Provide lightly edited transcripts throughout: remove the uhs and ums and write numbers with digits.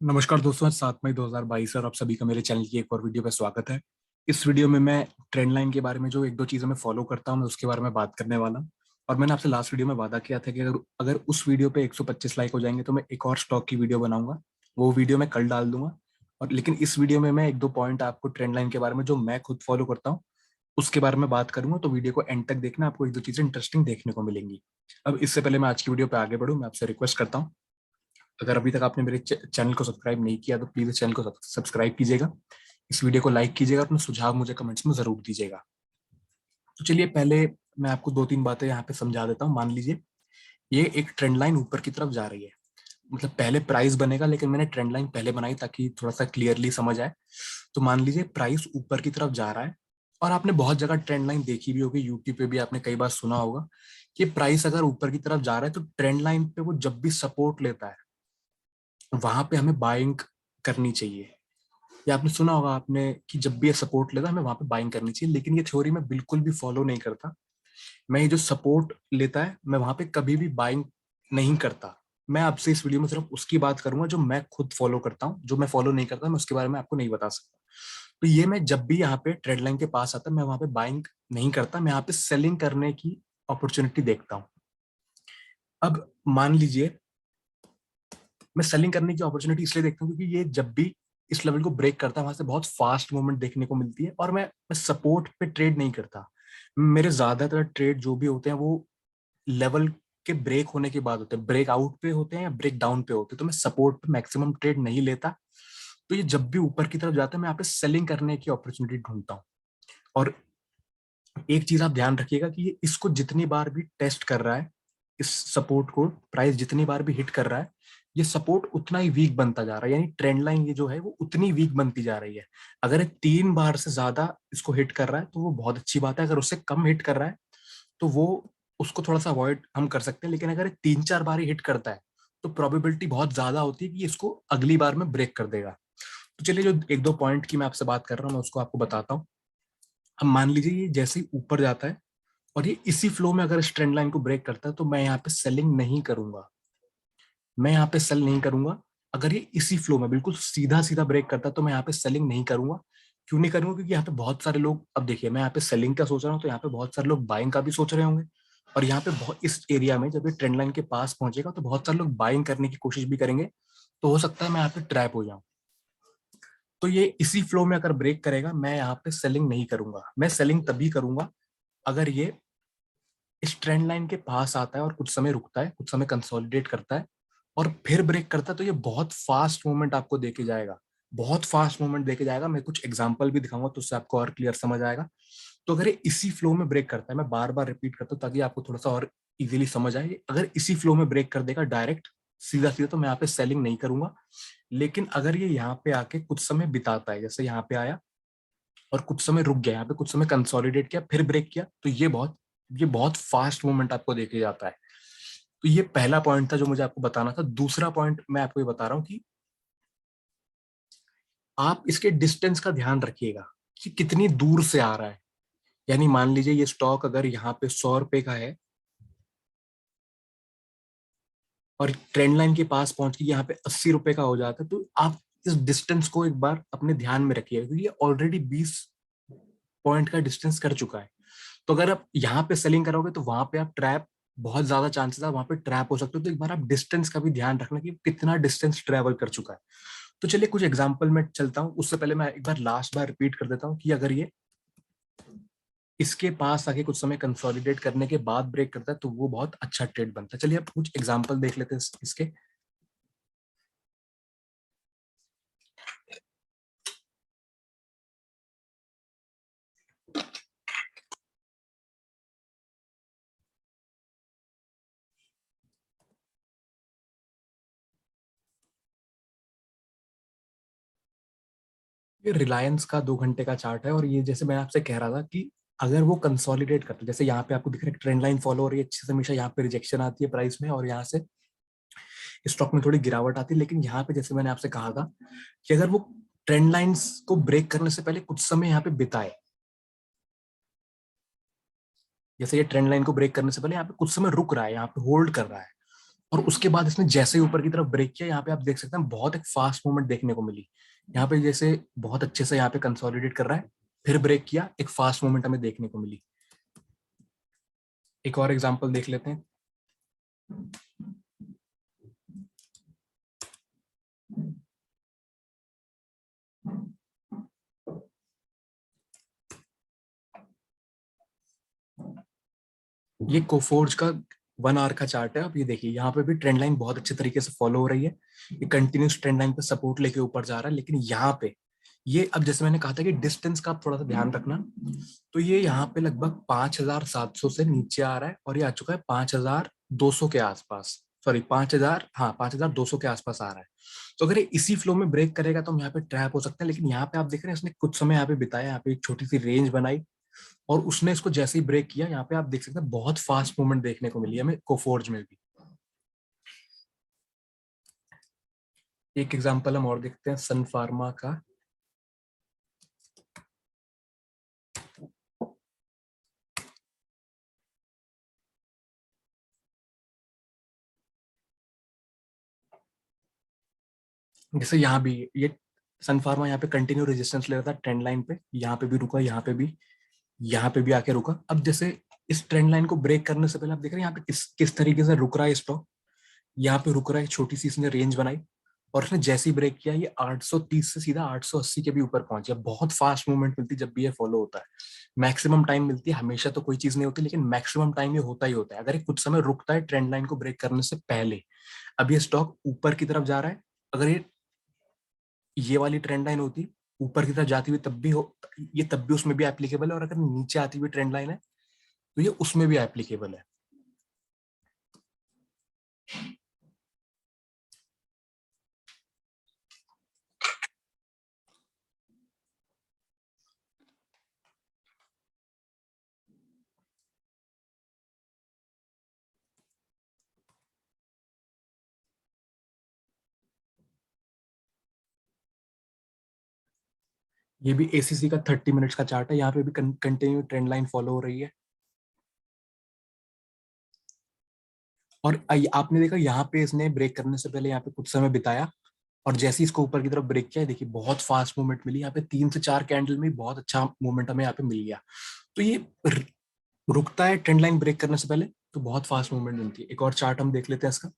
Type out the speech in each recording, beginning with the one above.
नमस्कार दोस्तों, आज 7 मई 2022 और आप सभी का मेरे चैनल की एक और वीडियो पे स्वागत है। इस वीडियो में मैं ट्रेंड लाइन के बारे में जो एक दो चीजें मैं फॉलो करता हूँ मैं उसके बारे में बात करने वाला हूँ। और मैंने आपसे लास्ट वीडियो में वादा किया था कि अगर अगर उस वीडियो पे 125 लाइक हो जाएंगे तो मैं एक और स्टॉक की वीडियो बनाऊंगा। वो वीडियो मैं कल डाल दूंगा। और लेकिन इस वीडियो में मैं एक दो पॉइंट आपको ट्रेंड लाइन के बारे में जो मैं खुद फॉलो करता हूँ उसके बारे में बात करूंगा। तो वीडियो को एंड तक देखना, आपको एक दो चीजें इंटरेस्टिंग देखने को मिलेंगी। अब इससे पहले मैं आज की वीडियो पे आगे बढ़ूँ, मैं आपसे रिक्वेस्ट करता हूँ, अगर अभी तक आपने मेरे चैनल को सब्सक्राइब नहीं किया तो प्लीज इस चैनल को सब्सक्राइब कीजिएगा, इस वीडियो को लाइक कीजिएगा, अपने सुझाव मुझे कमेंट्स में जरूर दीजिएगा। तो चलिए पहले मैं आपको दो तीन बातें यहाँ पे समझा देता हूँ। मान लीजिए ये एक ट्रेंड लाइन ऊपर की तरफ जा रही है, मतलब पहले प्राइस बनेगा, लेकिन मैंने ट्रेंड लाइन पहले बनाई ताकि थोड़ा सा क्लियरली समझ आए। तो मान लीजिए प्राइस ऊपर की तरफ जा रहा है और आपने बहुत जगह ट्रेंड लाइन देखी भी होगी, यूट्यूब पे भी आपने कई बार सुना होगा कि प्राइस अगर ऊपर की तरफ जा रहा है तो ट्रेंड लाइन पे वो जब भी सपोर्ट लेता है वहां पे हमें बाइंग करनी चाहिए। या आपने सुना होगा आपने कि जब भी ये सपोर्ट लेता है हमें वहां पे बाइंग करनी चाहिए, लेकिन ये थ्योरी मैं बिल्कुल भी फॉलो नहीं करता। मैं ये जो सपोर्ट लेता है मैं वहां पे कभी भी बाइंग नहीं करता। मैं आपसे इस वीडियो में सिर्फ उसकी बात करूंगा जो मैं खुद फॉलो करता हूँ, जो मैं फॉलो नहीं करता मैं उसके बारे में आपको नहीं बता सकता। तो ये मैं जब भी यहाँ पे ट्रेड लाइन के पास आता मैं वहां पे बाइंग नहीं करता, मैं यहाँ पे सेलिंग करने की अपॉर्चुनिटी देखता हूँ। अब मान लीजिए मैं सेलिंग करने की अपॉर्चुनिटी इसलिए देखता हूँ क्योंकि ये जब भी इस लेवल को ब्रेक करता है वहां से बहुत फास्ट मूवमेंट देखने को मिलती है। और मैं सपोर्ट पे ट्रेड नहीं करता। मेरे ज्यादातर ट्रेड जो भी होते हैं वो लेवल के ब्रेक होने के बाद होते हैं, ब्रेक आउट पे होते हैं या ब्रेक डाउन पे होते हैं। तो मैं सपोर्ट पे मैक्सिमम ट्रेड नहीं लेता। तो ये जब भी ऊपर की तरफ जाता है मैं यहाँ पे सेलिंग करने की अपॉर्चुनिटी ढूंढता हूँ। और एक चीज आप ध्यान रखिएगा कि ये इसको जितनी बार भी टेस्ट कर रहा है, इस सपोर्ट को प्राइस जितनी बार भी हिट कर रहा है, ये सपोर्ट उतना ही वीक बनता जा रहा है, यानी ट्रेंड लाइन ये जो है वो उतनी वीक बनती जा रही है। अगर ये 3 बार से ज्यादा इसको हिट कर रहा है तो वो बहुत अच्छी बात है, अगर उससे कम हिट कर रहा है तो वो उसको थोड़ा सा अवॉइड हम कर सकते हैं। लेकिन अगर ये 3 4 बार ही हिट करता है तो प्रोबेबिलिटी बहुत ज्यादा होती है कि इसको अगली बार में ब्रेक कर देगा। तो चलिए जो एक दो पॉइंट की मैं आपसे बात कर रहा हूँ मैं उसको आपको बताता हूँ। अब मान लीजिए ये जैसे ही ऊपर जाता है और ये इसी फ्लो में अगर इस ट्रेंड लाइन को ब्रेक करता है तो मैं यहाँ पे सेलिंग नहीं करूंगा, मैं यहाँ पे सेल नहीं करूंगा। अगर ये इसी फ्लो में बिल्कुल सीधा सीधा ब्रेक करता है तो मैं यहाँ पे सेलिंग नहीं करूंगा। क्यों नहीं करूंगा? क्योंकि यहाँ पे बहुत सारे लोग, अब देखिए मैं यहाँ पे सेलिंग का सोच रहा हूँ तो यहाँ पे बहुत सारे लोग बाइंग का भी सोच रहे होंगे। और यहाँ पे बहुत इस एरिया में जब ये ट्रेंड लाइन के पास पहुंचेगा तो बहुत सारे लोग बाइंग करने की कोशिश भी करेंगे। तो हो सकता है मैं यहाँ पे ट्रैप हो जाऊं। तो ये इसी फ्लो में अगर ब्रेक करेगा मैं यहाँ पे सेलिंग नहीं करूंगा। मैं सेलिंग तभी करूंगा अगर ये इस ट्रेंड लाइन के पास आता है और कुछ समय रुकता है, कुछ समय कंसोलिडेट करता है और फिर ब्रेक करता है। तो ये बहुत फास्ट मूवमेंट आपको देके जाएगा, बहुत फास्ट मूवमेंट देके जाएगा। मैं कुछ एग्जांपल भी दिखाऊंगा तो उससे आपको और क्लियर समझ आएगा। तो अगर ये इसी फ्लो में ब्रेक करता है, मैं बार बार रिपीट करता हूँ ताकि आपको थोड़ा सा और इजीली समझ आए, अगर इसी फ्लो में ब्रेक कर देगा डायरेक्ट सीधा सीधा तो मैं यहाँ पे सेलिंग नहीं करूंगा। लेकिन अगर ये यहाँ पे आके कुछ समय बिताता है, जैसे यहाँ पे आया और कुछ समय रुक गया, यहाँ पे कुछ समय कंसोलिडेट किया फिर ब्रेक किया, तो ये बहुत फास्ट मूवमेंट आपको देखे जाता है। तो ये पहला पॉइंट था जो मुझे आपको बताना था। दूसरा पॉइंट मैं आपको ये बता रहा हूँ कि आप इसके डिस्टेंस का ध्यान रखिएगा कि कितनी दूर से आ रहा है। यानी मान लीजिए ये स्टॉक अगर यहाँ पे 100 रुपए का है और ट्रेंड लाइन के पास पहुंच के यहाँ पे 80 रुपए का हो जाता है, तो आप इस डिस्टेंस को एक बार अपने ध्यान में रखिएगा क्योंकि ये ऑलरेडी 20 पॉइंट का डिस्टेंस कर चुका है। तो अगर आप यहाँ पे सेलिंग करोगे तो वहां पे आप ट्रैप, बहुत ज्यादा चांसेस है वहां पे ट्रैप हो सकते हो। तो एक बार आप डिस्टेंस का भी ध्यान रखना कि कितना डिस्टेंस ट्रेवल कर चुका है। तो चलिए कुछ एग्जांपल में चलता हूँ, उससे पहले मैं एक बार लास्ट बार रिपीट कर देता हूँ कि अगर ये इसके पास आके कुछ समय कंसोलिडेट करने के बाद ब्रेक करता है तो वो बहुत अच्छा ट्रेड बनता है। चलिए अब कुछ एग्जांपल देख लेते हैं इसके। ये रिलायंस का 2 घंटे का चार्ट है और ये जैसे मैं आपसे कह रहा था कि अगर वो कंसोलिडेट करता है, जैसे यहाँ पे आपको दिख रहा है ट्रेंड लाइन फॉलो हो रही है अच्छे से, हमेशा यहाँ पे रिजेक्शन आती है प्राइस में और यहाँ से स्टॉक में थोड़ी गिरावट आती है। लेकिन यहाँ पे जैसे मैंने आपसे कहा था कि अगर वो ट्रेंड लाइंस को ब्रेक करने से पहले कुछ समय यहाँ पे बिताए, जैसे ये ट्रेंड लाइन को ब्रेक करने से पहले यहाँ पे कुछ समय रुक रहा है, यहाँ पे होल्ड कर रहा है और उसके बाद इसने जैसे ही ऊपर की तरफ ब्रेक किया, यहाँ पे आप देख सकते हैं बहुत एक फास्ट मूवमेंट देखने को मिली। यहाँ पे जैसे बहुत अच्छे से यहाँ पे कंसोलिडेट कर रहा है, फिर ब्रेक किया, एक फास्ट मूवमेंट हमें देखने को मिली। एक और एग्जांपल देख लेते हैं। ये कोफोर्ज का 1 आवर का चार्ट है। अब ये देखिए यहाँ पे भी ट्रेंड लाइन बहुत अच्छे तरीके से फॉलो हो रही है। ये कंटिन्यूस ट्रेंड लाइन पे सपोर्ट लेके ऊपर जा रहा है, लेकिन यहाँ पे ये, अब जैसे मैंने कहा था कि डिस्टेंस का आप थोड़ा सा ध्यान रखना, तो ये यहाँ पे लगभग 5,700 से नीचे आ रहा है और ये आ चुका है 5,200 के आसपास। सॉरी 5,000, हाँ 5,200 के आसपास आ रहा है। तो अगर ये इसी फ्लो में ब्रेक करेगा तो हम यहाँ पे ट्रैप हो सकते हैं। लेकिन यहाँ पे आप देख रहे हैं इसने कुछ समय यहाँ पे बिताया, यहाँ पे एक छोटी सी रेंज बनाई और उसने इसको जैसे ही ब्रेक किया, यहाँ पे आप देख सकते हैं बहुत फास्ट मूवमेंट देखने को मिली हमें कोफोर्ज में भी। एक एग्जांपल हम और देखते हैं सन फार्मा का। जैसे यहाँ भी ये सन फार्मा यहाँ पे कंटिन्यू रेजिस्टेंस ले रहा था ट्रेंड लाइन पे, यहाँ पे भी रुका, यहाँ पे भी, यहाँ पे भी आके रुका। अब जैसे इस ट्रेंड लाइन को ब्रेक करने से पहले आप देख रहे हैं यहाँ पे किस तरीके से रुक रहा है स्टॉक। यहाँ पे रुक रहा है, छोटी सी इसने रेंज बनाई और इसने जैसे ही ब्रेक किया ये 830 से सीधा 880 के भी ऊपर पहुंच गया। बहुत फास्ट मूवमेंट मिलती है जब भी ये फॉलो होता है। मैक्सिमम टाइम मिलती है, हमेशा तो कोई चीज नहीं होती, लेकिन मैक्सिमम टाइम ये होता ही होता है अगर ये कुछ समय रुकता है ट्रेंड लाइन को ब्रेक करने से पहले। अब ये स्टॉक ऊपर की तरफ जा रहा है, अगर ये वाली ट्रेंड लाइन होती ऊपर की तरफ जाती हुई तब भी हो, ये तब भी उसमें भी एप्लीकेबल है, और अगर नीचे आती हुई ट्रेंड लाइन है तो ये उसमें भी एप्लीकेबल है। ये भी एसीसी का 30 मिनट्स का चार्ट है, यहाँ पे भी कंटिन्यू ट्रेंड लाइन फॉलो हो रही है। और आपने देखा यहाँ पे इसने ब्रेक करने से पहले यहाँ पे कुछ समय बिताया और जैसे ही इसको ऊपर की तरफ ब्रेक किया, देखिए बहुत फास्ट मूवमेंट मिली। यहाँ पे 3 से 4 कैंडल में बहुत अच्छा मूवमेंट हमें यहाँ पे मिल गया। तो ये रुकता है ट्रेंड लाइन ब्रेक करने से पहले तो बहुत फास्ट मूवमेंट मिलती है। एक और चार्ट हम देख लेते हैं इसका।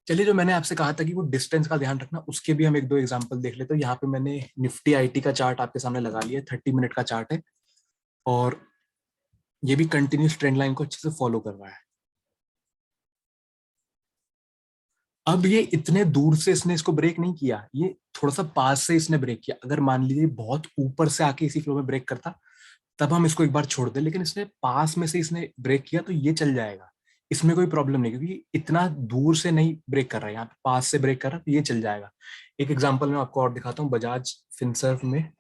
चलिए, जो मैंने आपसे कहा था कि वो डिस्टेंस का ध्यान रखना, उसके भी हम एक दो एग्जांपल देख लेते हैं। यहाँ पे मैंने निफ्टी आईटी का चार्ट आपके सामने लगा लिया है, 30 मिनट का चार्ट है और ये भी कंटिन्यूस ट्रेंड लाइन को अच्छे से फॉलो कर रहा है। अब ये इतने दूर से इसने इसको ब्रेक नहीं किया, ये थोड़ा सा पास से इसने ब्रेक किया। अगर मान लीजिए बहुत ऊपर से आके इसी फ्लो में ब्रेक करता तब हम इसको एक बार छोड़ दें, लेकिन इसने पास में से इसने ब्रेक किया तो ये चल जाएगा, इसमें कोई प्रॉब्लम नहीं, क्योंकि इतना दूर से नहीं ब्रेक कर रहा है, यहाँ पे पास से ब्रेक कर रहा है तो ये चल जाएगा। एक एग्जांपल मैं आपको और दिखाता हूँ बजाज फिनसर्व में।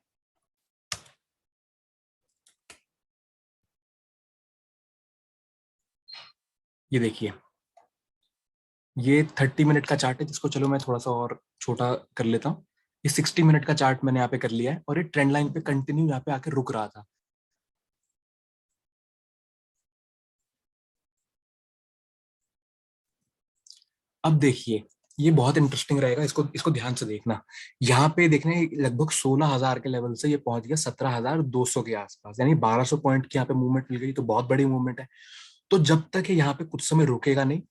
ये देखिए, ये 30 मिनट का चार्ट है जिसको चलो मैं थोड़ा सा और छोटा कर लेता हूँ। ये 60 मिनट का चार्ट मैंने यहाँ पे कर लिया है और ये ट्रेंड लाइन पे कंटिन्यू यहाँ पे आके रुक रहा था। अब देखिए, ये बहुत इंटरेस्टिंग रहेगा, इसको इसको ध्यान से देखना। यहाँ पे देखने लगभग 16,000 के लेवल से ये पहुंच गया 17,200 के आसपास, यानी 1,200 पॉइंट की यहाँ पे मूवमेंट मिल गई, तो बहुत बड़ी मूवमेंट है। तो जब तक ये यहाँ पे कुछ समय रुकेगा नहीं,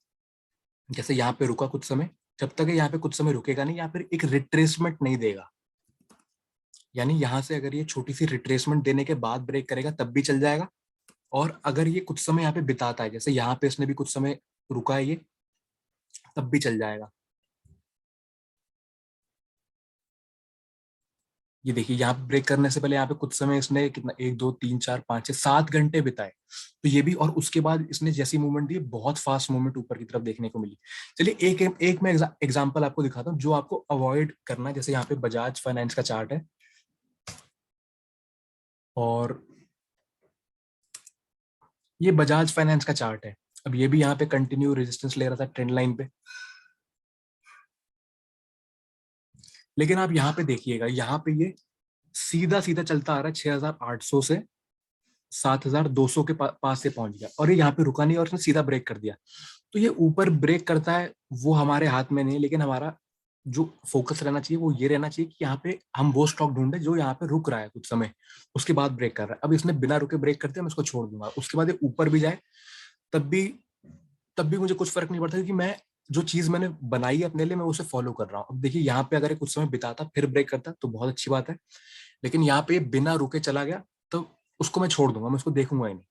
जैसे यहाँ पे रुका कुछ समय, जब तक ये यहाँ पे कुछ समय रुकेगा नहीं या फिर एक रिट्रेसमेंट नहीं देगा, यानी यहाँ से अगर ये छोटी सी रिट्रेसमेंट देने के बाद ब्रेक करेगा तब भी चल जाएगा। और अगर ये कुछ समय यहाँ पे बिताता है, जैसे यहाँ पे इसने भी कुछ समय रुका है ये, तब भी चल जाएगा। ये देखिए, यहाँ पे ब्रेक करने से पहले यहाँ पे कुछ समय इसने कितना, 1 2 3 4 5 6 7 घंटे बिताए, तो ये भी, और उसके बाद इसने जैसी मूवमेंट दी बहुत फास्ट मूवमेंट ऊपर की तरफ देखने को मिली। चलिए एक एक मैं एग्जांपल आपको दिखाता हूँ जो आपको अवॉइड करना है। जैसे यहाँ पे बजाज फाइनेंस का चार्ट है और ये बजाज फाइनेंस का चार्ट है। अब ये भी यहाँ पे कंटिन्यू रेजिस्टेंस ले रहा था ट्रेंड लाइन पे, लेकिन आप यहाँ पे देखिएगा, यहाँ पे ये सीधा सीधा चलता आ रहा है 6,800 से 7200 के पास से पहुंच गया और ये यहाँ पे रुका नहीं और इसने सीधा ब्रेक कर दिया। तो ये ऊपर ब्रेक करता है वो हमारे हाथ में नहीं है, लेकिन हमारा जो फोकस रहना चाहिए वो ये रहना चाहिए कि यहाँ पे हम वो स्टॉक ढूंढे जो यहाँ पे रुक रहा है कुछ समय, उसके बाद ब्रेक कर रहा है। अब इसने बिना रुके ब्रेक करते मैं इसको छोड़ दूंगा, उसके बाद ये ऊपर भी जाए तब भी मुझे कुछ फर्क नहीं पड़ता, क्योंकि मैं जो चीज मैंने बनाई है अपने लिए मैं उसे फॉलो कर रहा हूँ। अब देखिए यहाँ पे अगर कुछ समय बिताता फिर ब्रेक करता तो बहुत अच्छी बात है, लेकिन यहाँ पे बिना रुके चला गया तो उसको मैं छोड़ दूंगा, मैं उसको देखूंगा ही नहीं।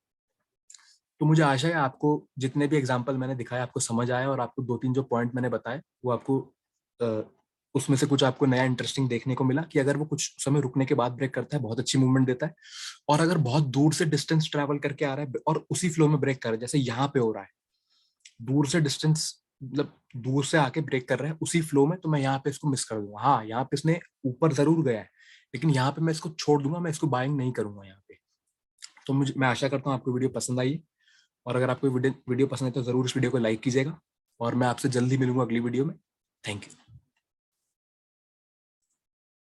तो मुझे आशा है आपको जितने भी एग्जाम्पल मैंने दिखाए आपको समझ आया, और आपको 2-3 जो पॉइंट मैंने बताए वो आपको उसमें से कुछ आपको नया इंटरेस्टिंग देखने को मिला कि अगर वो कुछ समय रुकने के बाद ब्रेक करता है बहुत अच्छी मूवमेंट देता है, और अगर बहुत दूर से डिस्टेंस ट्रेवल करके आ रहा है और उसी फ्लो में ब्रेक कर रहा है जैसे यहाँ पे हो रहा है, दूर से डिस्टेंस मतलब दूर से आके ब्रेक कर रहा है उसी फ्लो में, तो मैं यहाँ पे इसको मिस कर दूंगा। हाँ यहाँ पे इसने ऊपर जरूर गया है, लेकिन यहाँ पे मैं इसको छोड़ दूंगा, मैं इसको बाइंग नहीं करूंगा यहाँ पे। तो मैं आशा करता हूँ आपको वीडियो पसंद आई, और अगर आपको वीडियो पसंद है तो जरूर इस वीडियो को लाइक कीजिएगा, और मैं आपसे जल्दी मिलूंगा अगली वीडियो में। Thank you.